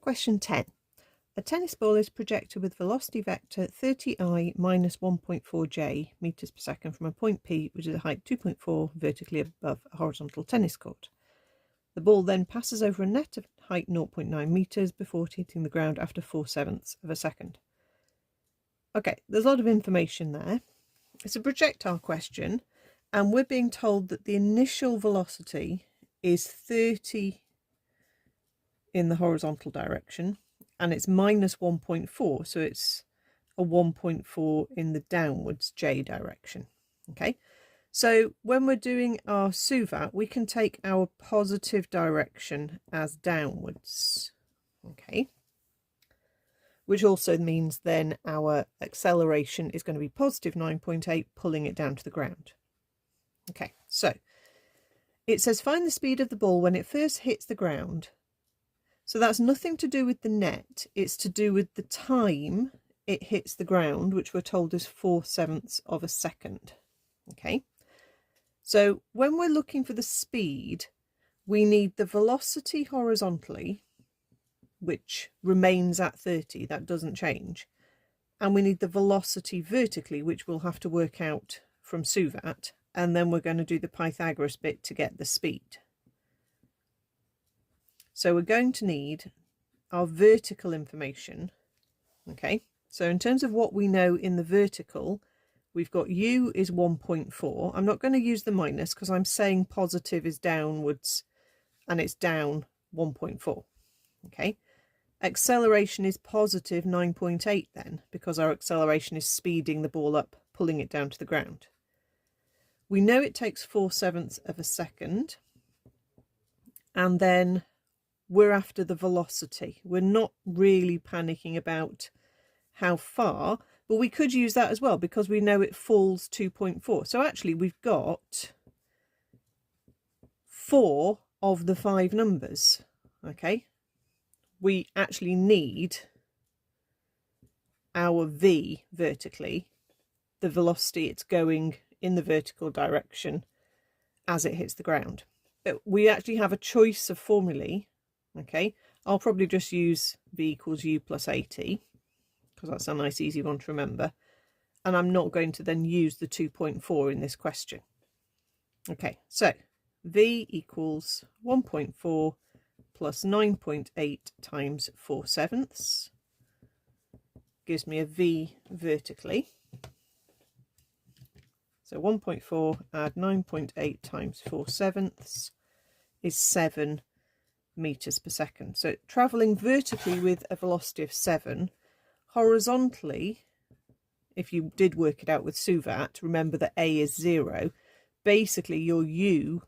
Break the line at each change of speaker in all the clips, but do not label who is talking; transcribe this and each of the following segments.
Question 10. A tennis ball is projected with velocity vector 30I minus 1.4j meters per second from a point P, which is a height 2.4 vertically above a horizontal tennis court. The ball then passes over a net of height 0.9 meters before hitting the ground after 4/7 of a second. Okay, there's a lot of information there. It's a projectile question, and we're being told that the initial velocity is 30 in the horizontal direction, and it's minus 1.4, so it's a 1.4 in the downwards j direction. Okay, so when we're doing our suvat, we can take our positive direction as downwards. Okay, which also means then our acceleration is going to be positive 9.8, pulling it down to the ground. Okay, so it says find the speed of the ball when it first hits the ground. So that's nothing to do with the net, it's to do with the time it hits the ground, which we're told is 4/7 of a second. Okay, so when we're looking for the speed, we need the velocity horizontally, which remains at 30, that doesn't change, and we need the velocity vertically, which we'll have to work out from suvat, and then we're going to do the Pythagoras bit to get the speed. So we're going to need our vertical information. Okay, so in terms of what we know in the vertical, we've got u is 1.4. I'm not going to use the minus because I'm saying positive is downwards and it's down 1.4. Okay, acceleration is positive 9.8 then, because our acceleration is speeding the ball up, pulling it down to the ground. We know it takes 4/7 of a second, and then we're after the velocity. We're not really panicking about how far, but we could use that as well because we know it falls 2.4. So actually we've got 4 of the 5 numbers. Okay, we actually need our v vertically, the velocity it's going in the vertical direction as it hits the ground. But we actually have a choice of formulae. Okay, I'll probably just use v equals u plus at because that's a nice easy one to remember, and I'm not going to then use the 2.4 in this question. Okay, so v equals 1.4 plus 9.8 times 4/7 gives me a v vertically. So 1.4 add 9.8 times 4/7 is 7 meters per second. So traveling vertically with a velocity of 7, horizontally, if you did work it out with suvat, remember that a is 0. Basically your u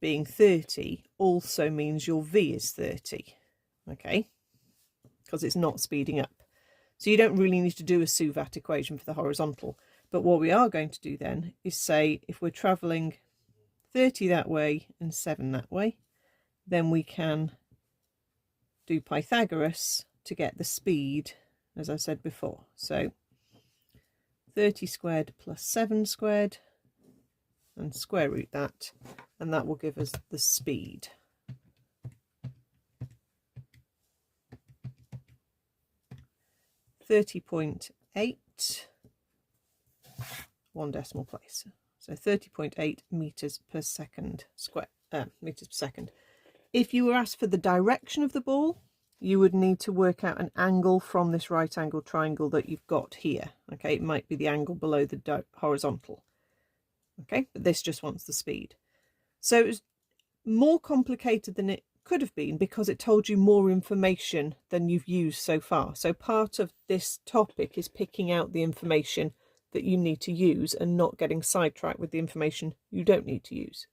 being 30 also means your v is 30. Okay, because it's not speeding up. So you don't really need to do a suvat equation for the horizontal. But what we are going to do then is say if we're traveling 30 that way and 7 that way, then we can do Pythagoras to get the speed, as I said before. So 30 squared plus 7 squared, and square root that, and that will give us the speed. .8, 1 decimal place. So 30.8 meters per second square, meters per second. If you were asked for the direction of the ball, you would need to work out an angle from this right angle triangle that you've got here. Okay, it might be the angle below the horizontal. Okay, but this just wants the speed. So it was more complicated than it could have been because it told you more information than you've used so far. So part of this topic is picking out the information that you need to use and not getting sidetracked with the information you don't need to use.